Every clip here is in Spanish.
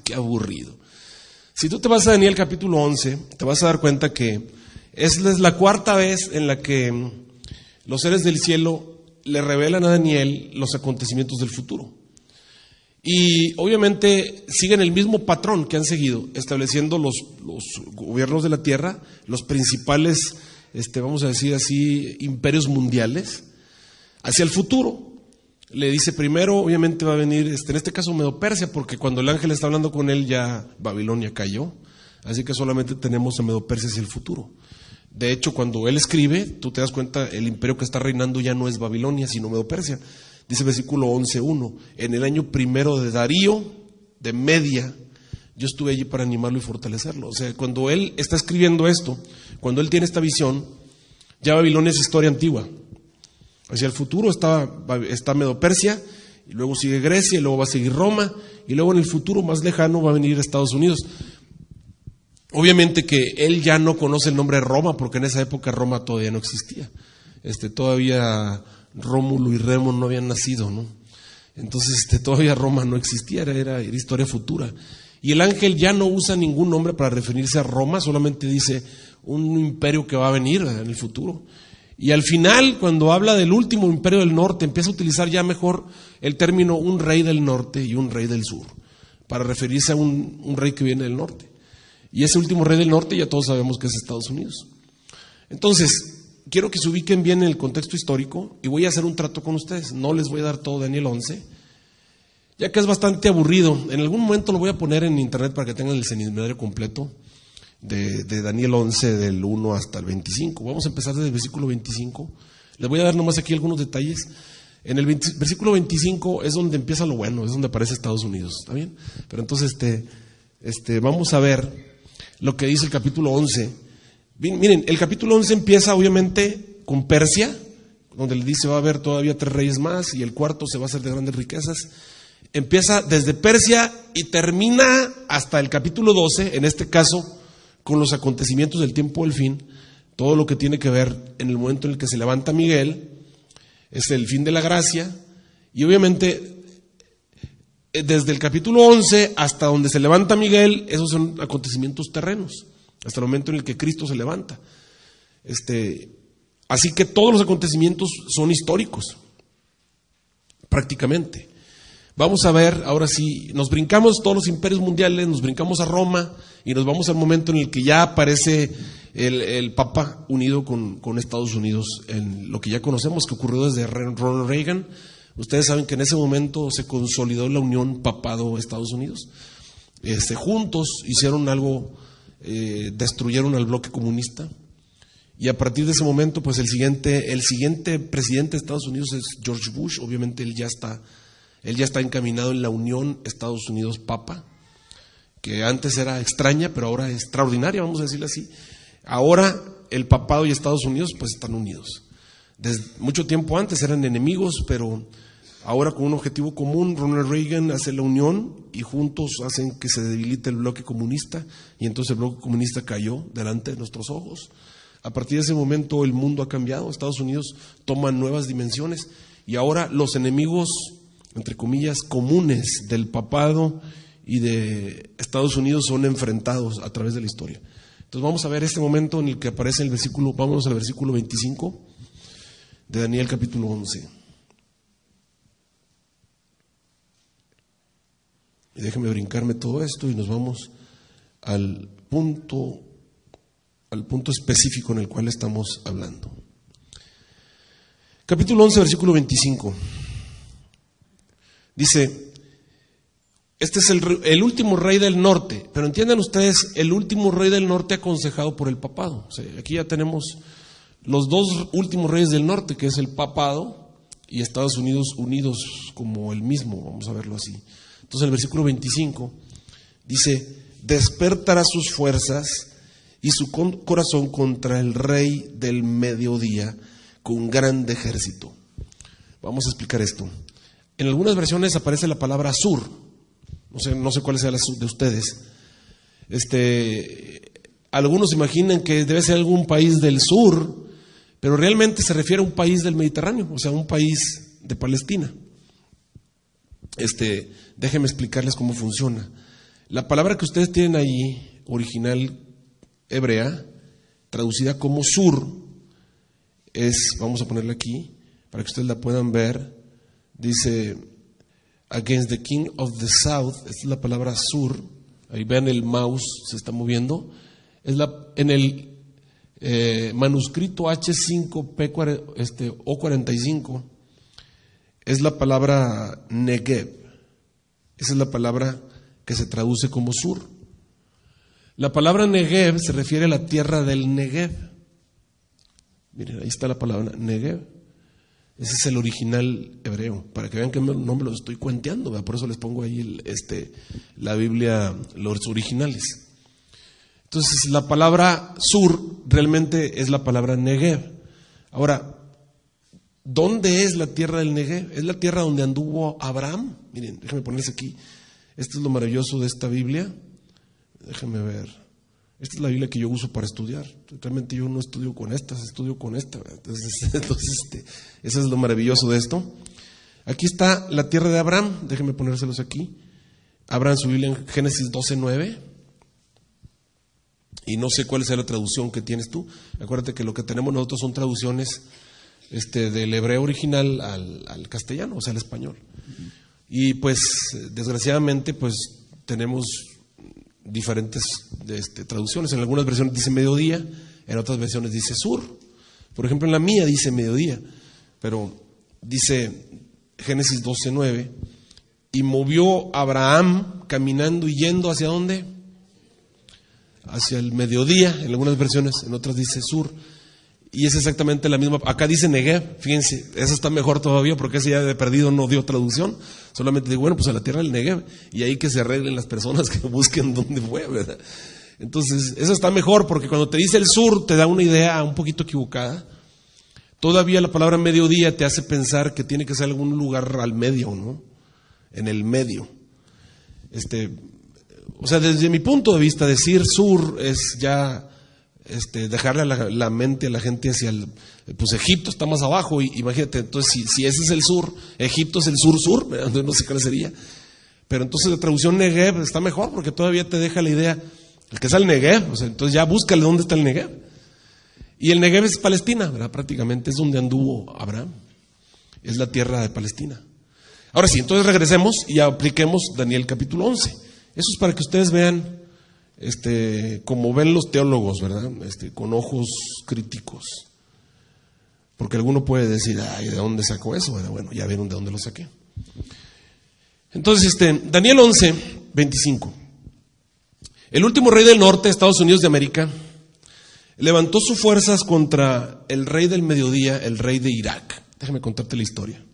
qué aburrido. Si tú te vas a Daniel capítulo 11, te vas a dar cuenta que es la cuarta vez en la que los seres del cielo le revelan a Daniel los acontecimientos del futuro. Y obviamente siguen el mismo patrón que han seguido, estableciendo los gobiernos de la tierra, los principales, vamos a decir así, imperios mundiales, hacia el futuro. Le dice primero, obviamente va a venir, en este caso Medo-Persia, porque cuando el ángel está hablando con él ya Babilonia cayó, así que solamente tenemos a Medo-Persia hacia el futuro. De hecho, cuando él escribe, tú te das cuenta, el imperio que está reinando ya no es Babilonia, sino Medo-Persia. Dice versículo 11:1, en el año primero de Darío, de Media, yo estuve allí para animarlo y fortalecerlo. O sea, cuando él está escribiendo esto, cuando él tiene esta visión, ya Babilonia es historia antigua. Hacia el futuro está Medo-Persia, y luego sigue Grecia, y luego va a seguir Roma, y luego en el futuro más lejano va a venir Estados Unidos. Obviamente que él ya no conoce el nombre de Roma, porque en esa época Roma todavía no existía. Todavía Rómulo y Remo no habían nacido, ¿no? Entonces todavía Roma no existía, era historia futura. Y el ángel ya no usa ningún nombre para referirse a Roma, solamente dice un imperio que va a venir en el futuro. Y al final, cuando habla del último imperio del norte, empieza a utilizar ya mejor el término un rey del norte y un rey del sur, para referirse a un rey que viene del norte. Y ese último rey del norte ya todos sabemos que es Estados Unidos. Entonces, quiero que se ubiquen bien en el contexto histórico y voy a hacer un trato con ustedes. No les voy a dar todo Daniel 11, ya que es bastante aburrido. En algún momento lo voy a poner en internet para que tengan el seminario completo de Daniel 11 del 1 hasta el 25. Vamos a empezar desde el versículo 25. Les voy a dar nomás aquí algunos detalles. En el versículo 25 es donde empieza lo bueno, es donde aparece Estados Unidos, ¿está bien? Pero entonces vamos a ver lo que dice el capítulo 11. Miren, el capítulo 11 empieza obviamente con Persia, donde le dice va a haber todavía 3 reyes más y el cuarto se va a hacer de grandes riquezas. Empieza desde Persia y termina hasta el capítulo 12, en este caso con los acontecimientos del tiempo del fin, todo lo que tiene que ver en el momento en el que se levanta Miguel, es el fin de la gracia, y obviamente desde el capítulo 11 hasta donde se levanta Miguel, esos son acontecimientos terrenos, hasta el momento en el que Cristo se levanta. Así que todos los acontecimientos son históricos, prácticamente. Vamos a ver, ahora sí, nos brincamos todos los imperios mundiales, nos brincamos a Roma y nos vamos al momento en el que ya aparece el Papa unido con Estados Unidos, en lo que ya conocemos que ocurrió desde Ronald Reagan. Ustedes saben que en ese momento se consolidó la unión papado-Estados Unidos. Juntos hicieron algo, destruyeron al bloque comunista. Y a partir de ese momento, pues el siguiente presidente de Estados Unidos es George Bush. Obviamente él ya está encaminado en la unión Estados Unidos-Papa, que antes era extraña, pero ahora es extraordinaria, vamos a decirlo así. Ahora el papado y Estados Unidos pues están unidos. Desde mucho tiempo antes eran enemigos, pero ahora con un objetivo común, Ronald Reagan hace la unión y juntos hacen que se debilite el bloque comunista, y entonces el bloque comunista cayó delante de nuestros ojos. A partir de ese momento el mundo ha cambiado, Estados Unidos toma nuevas dimensiones y ahora los enemigos, entre comillas, comunes del papado y de Estados Unidos son enfrentados a través de la historia. Entonces vamos a ver este momento en el que aparece el versículo, vámonos al versículo 25 de Daniel capítulo 11. Y déjenme brincarme todo esto y nos vamos al punto específico en el cual estamos hablando. Capítulo 11, versículo 25. Dice, este es el último rey del norte, pero entiendan ustedes, el último rey del norte aconsejado por el papado. O sea, aquí ya tenemos los dos últimos reyes del norte, que es el papado y Estados Unidos unidos como el mismo, vamos a verlo así. Entonces el versículo 25 dice, despertará sus fuerzas y su corazón contra el rey del mediodía con grande ejército. Vamos a explicar esto. En algunas versiones aparece la palabra sur. No sé cuál sea la de ustedes. Algunos imaginan que debe ser algún país del sur, pero realmente se refiere a un país del Mediterráneo, o sea, un país de Palestina. Déjenme explicarles cómo funciona. La palabra que ustedes tienen ahí, original hebrea, traducida como sur, es, vamos a ponerla aquí, para que ustedes la puedan ver, dice, against the king of the south, esta es la palabra sur, ahí vean el mouse, se está moviendo, en el manuscrito H5P O45, es la palabra Negev, esa es la palabra que se traduce como sur. La palabra Negev se refiere a la tierra del Negev. Miren, ahí está la palabra Negev. Ese es el original hebreo, para que vean que no me lo estoy cuenteando, ¿verdad? Por eso les pongo ahí la Biblia, los originales. Entonces, la palabra sur realmente es la palabra Negev. Ahora, ¿dónde es la tierra del Negev? Es la tierra donde anduvo Abraham. Miren, déjenme ponerles aquí. Esto es lo maravilloso de esta Biblia. Déjenme ver. Esta es la Biblia que yo uso para estudiar. Realmente yo no estudio con estas, estudio con esta. Entonces, eso es lo maravilloso de esto. Aquí está la tierra de Abraham. Déjenme ponérselos aquí. Abran su Biblia en Génesis 12:9. Y no sé cuál es la traducción que tienes tú. Acuérdate que lo que tenemos nosotros son traducciones del hebreo original al castellano, o sea, al español. Y pues, desgraciadamente, pues tenemos diferentes traducciones. En algunas versiones dice mediodía, en otras versiones dice sur. Por ejemplo, en la mía dice mediodía, pero dice Génesis 12:9, y movió Abraham caminando y yendo ¿hacia dónde? Hacia el mediodía, en algunas versiones, en otras dice sur. Y es exactamente la misma. Acá dice Negev, fíjense, eso está mejor todavía porque ese ya de perdido no dio traducción. Solamente digo, bueno, pues a la tierra del Negev. Y ahí que se arreglen las personas que busquen dónde fue, ¿verdad? Entonces, eso está mejor porque cuando te dice el sur te da una idea un poquito equivocada. Todavía la palabra mediodía te hace pensar que tiene que ser algún lugar al medio, ¿no? En el medio. O sea, desde mi punto de vista, decir sur es ya dejarle la mente a la gente hacia pues Egipto está más abajo, y imagínate, entonces si ese es el sur, Egipto es el sur, entonces no sé cuál sería. Pero entonces la traducción Negev está mejor porque todavía te deja la idea, el que es el Negev, o sea, entonces ya búscale dónde está el Negev. Y el Negev es Palestina, ¿verdad? Prácticamente es donde anduvo Abraham, es la tierra de Palestina. Ahora sí, entonces regresemos y apliquemos Daniel capítulo 11. Eso es para que ustedes vean como ven los teólogos, ¿verdad? Con ojos críticos. Porque alguno puede decir, ay, ¿de dónde sacó eso? Bueno, ya vieron de dónde lo saqué. Entonces, Daniel 11:25. El último rey del norte de Estados Unidos de América levantó sus fuerzas contra el rey del mediodía, el rey de Irak. Déjame contarte la historia.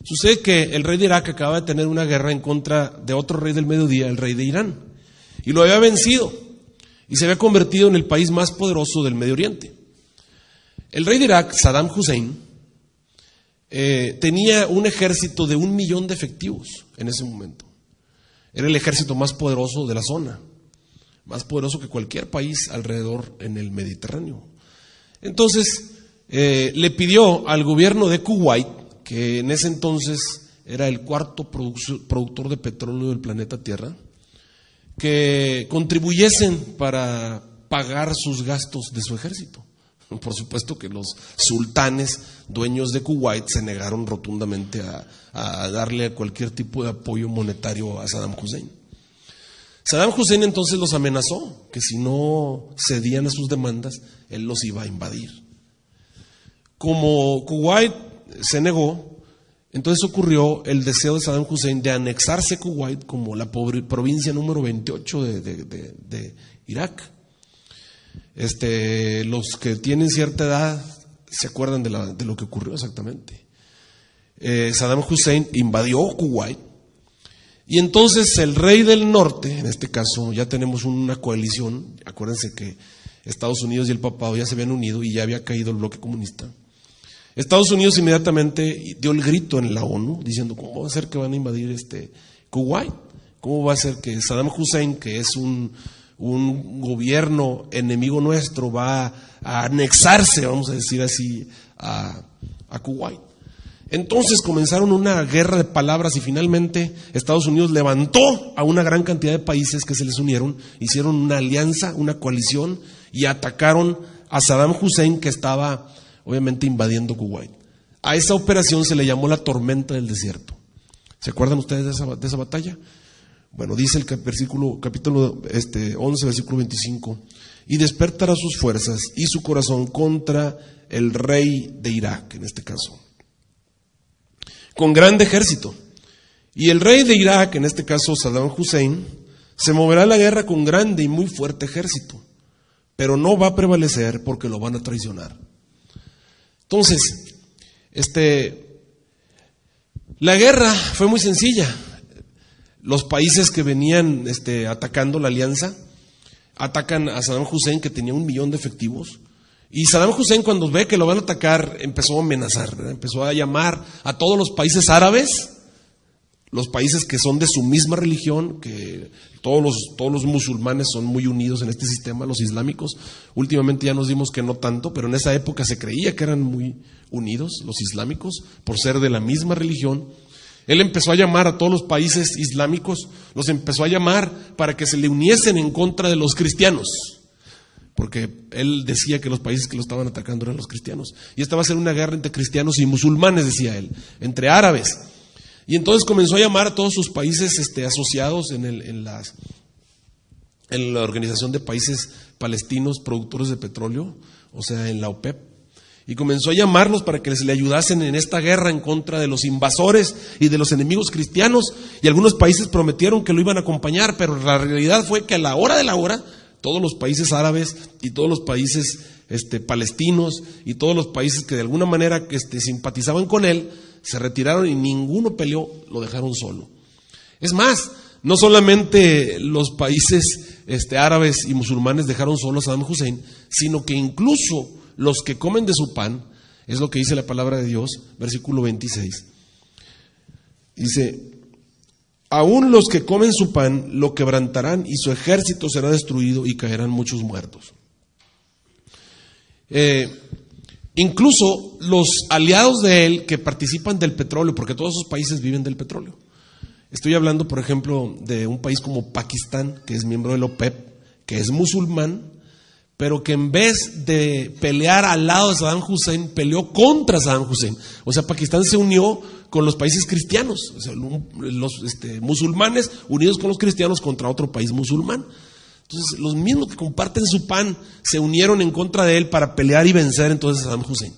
Sucede que el rey de Irak acaba de tener una guerra en contra de otro rey del mediodía, el rey de Irán. Y lo había vencido y se había convertido en el país más poderoso del Medio Oriente. El rey de Irak, Saddam Hussein, tenía un ejército de 1 millón de efectivos en ese momento. Era el ejército más poderoso de la zona, más poderoso que cualquier país alrededor en el Mediterráneo. Entonces le pidió al gobierno de Kuwait, que en ese entonces era el cuarto productor de petróleo del planeta Tierra, que contribuyesen para pagar sus gastos de su ejército. Por supuesto que los sultanes, dueños de Kuwait, se negaron rotundamente a darle cualquier tipo de apoyo monetario a Saddam Hussein. Saddam Hussein entonces los amenazó, que si no cedían a sus demandas, él los iba a invadir. Como Kuwait se negó, entonces ocurrió el deseo de Saddam Hussein de anexarse Kuwait como la provincia número 28 de Irak. Los que tienen cierta edad se acuerdan de lo que ocurrió exactamente. Saddam Hussein invadió Kuwait y entonces el rey del norte, en este caso ya tenemos una coalición, acuérdense que Estados Unidos y el papado ya se habían unido y ya había caído el bloque comunista. Estados Unidos inmediatamente dio el grito en la ONU diciendo, ¿cómo va a ser que van a invadir Kuwait? ¿Cómo va a ser que Saddam Hussein, que es un gobierno enemigo nuestro, va a anexarse, vamos a decir así, a Kuwait? Entonces comenzaron una guerra de palabras y finalmente Estados Unidos levantó a una gran cantidad de países que se les unieron, hicieron una alianza, una coalición y atacaron a Saddam Hussein, que estaba obviamente invadiendo Kuwait. A esa operación se le llamó la tormenta del desierto. ¿Se acuerdan ustedes de esa batalla? Bueno, dice el capítulo 11, versículo 25, y despertará sus fuerzas y su corazón contra el rey de Irak, en este caso, con grande ejército. Y el rey de Irak, en este caso Saddam Hussein, se moverá a la guerra con grande y muy fuerte ejército, pero no va a prevalecer porque lo van a traicionar. Entonces, la guerra fue muy sencilla. Los países que venían atacando la alianza atacan a Saddam Hussein, que tenía 1 millón de efectivos. Y Saddam Hussein, cuando ve que lo van a atacar, empezó a amenazar, ¿verdad? Empezó a llamar a todos los países árabes, los países que son de su misma religión, que todos los musulmanes son muy unidos en este sistema, los islámicos. Últimamente ya nos dimos que no tanto, pero en esa época se creía que eran muy unidos los islámicos por ser de la misma religión. Él empezó a llamar a todos los países islámicos, los empezó a llamar para que se le uniesen en contra de los cristianos, porque él decía que los países que lo estaban atacando eran los cristianos. Y esta va a ser una guerra entre cristianos y musulmanes, decía él, entre árabes. Y entonces comenzó a llamar a todos sus países asociados en la Organización de Países Palestinos Productores de Petróleo, o sea, en la OPEP. Y comenzó a llamarlos para que les le ayudasen en esta guerra en contra de los invasores y de los enemigos cristianos. Y algunos países prometieron que lo iban a acompañar, pero la realidad fue que a la hora de la hora, todos los países árabes y todos los países palestinos y todos los países que de alguna manera simpatizaban con él, se retiraron y ninguno peleó, lo dejaron solo. Es más, no solamente los países árabes y musulmanes dejaron solo a Saddam Hussein, sino que incluso los que comen de su pan, es lo que dice la palabra de Dios, versículo 26. Dice, aún los que comen su pan lo quebrantarán y su ejército será destruido y caerán muchos muertos. Incluso los aliados de él que participan del petróleo, porque todos esos países viven del petróleo. Estoy hablando, por ejemplo, de un país como Pakistán, que es miembro de la OPEP, que es musulmán, pero que en vez de pelear al lado de Saddam Hussein, peleó contra Saddam Hussein. O sea, Pakistán se unió con los países cristianos, o sea, los musulmanes unidos con los cristianos contra otro país musulmán. Entonces, los mismos que comparten su pan se unieron en contra de él para pelear y vencer entonces a Saddam Hussein.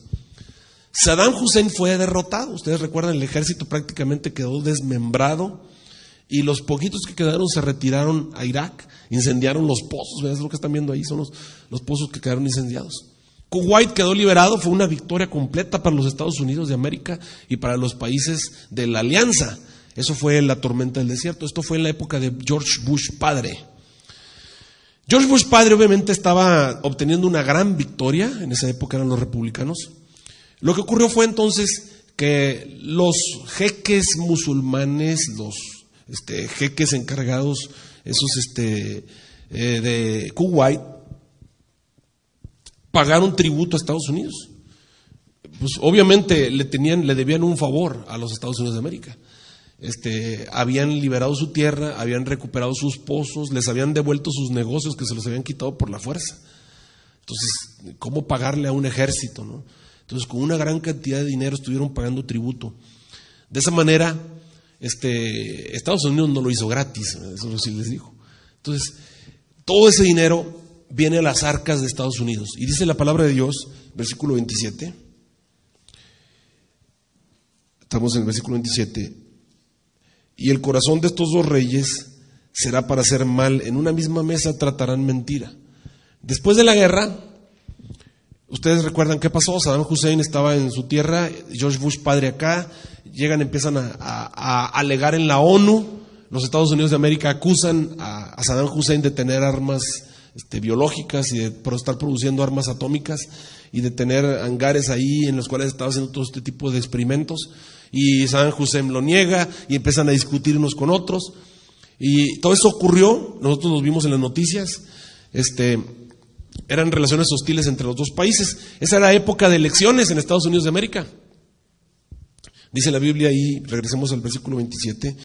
Saddam Hussein fue derrotado. Ustedes recuerdan, el ejército prácticamente quedó desmembrado y los poquitos que quedaron se retiraron a Irak, incendiaron los pozos. ¿Ves lo que están viendo ahí? Son los pozos que quedaron incendiados. Kuwait quedó liberado, fue una victoria completa para los Estados Unidos de América y para los países de la alianza. Eso fue la tormenta del desierto. Esto fue en la época de George Bush padre. George Bush padre obviamente estaba obteniendo una gran victoria, en esa época eran los republicanos. Lo que ocurrió fue entonces que los jeques musulmanes, los jeques encargados, esos de Kuwait, pagaron tributo a Estados Unidos. Pues obviamente le debían un favor a los Estados Unidos de América. Habían liberado su tierra, habían recuperado sus pozos, les habían devuelto sus negocios que se los habían quitado por la fuerza. Entonces, ¿cómo pagarle a un ejército, no? Entonces, con una gran cantidad de dinero estuvieron pagando tributo. De esa manera, Estados Unidos no lo hizo gratis, eso sí les digo. Entonces, todo ese dinero viene a las arcas de Estados Unidos. Y dice la palabra de Dios, versículo 27. Estamos en el versículo 27. Y el corazón de estos dos reyes será para hacer mal. En una misma mesa tratarán mentira. Después de la guerra, ustedes recuerdan qué pasó. Saddam Hussein estaba en su tierra, George Bush padre acá. Llegan, empiezan a alegar en la ONU. Los Estados Unidos de América acusan a Saddam Hussein de tener armas biológicas y de estar produciendo armas atómicas y de tener hangares ahí en los cuales estaba haciendo todo este tipo de experimentos. Y Saddam Hussein lo niega y empiezan a discutir unos con otros. Y todo eso ocurrió, nosotros los vimos en las noticias. Eran relaciones hostiles entre los dos países. Esa era la época de elecciones en Estados Unidos de América. Dice la Biblia ahí, regresemos al versículo 27,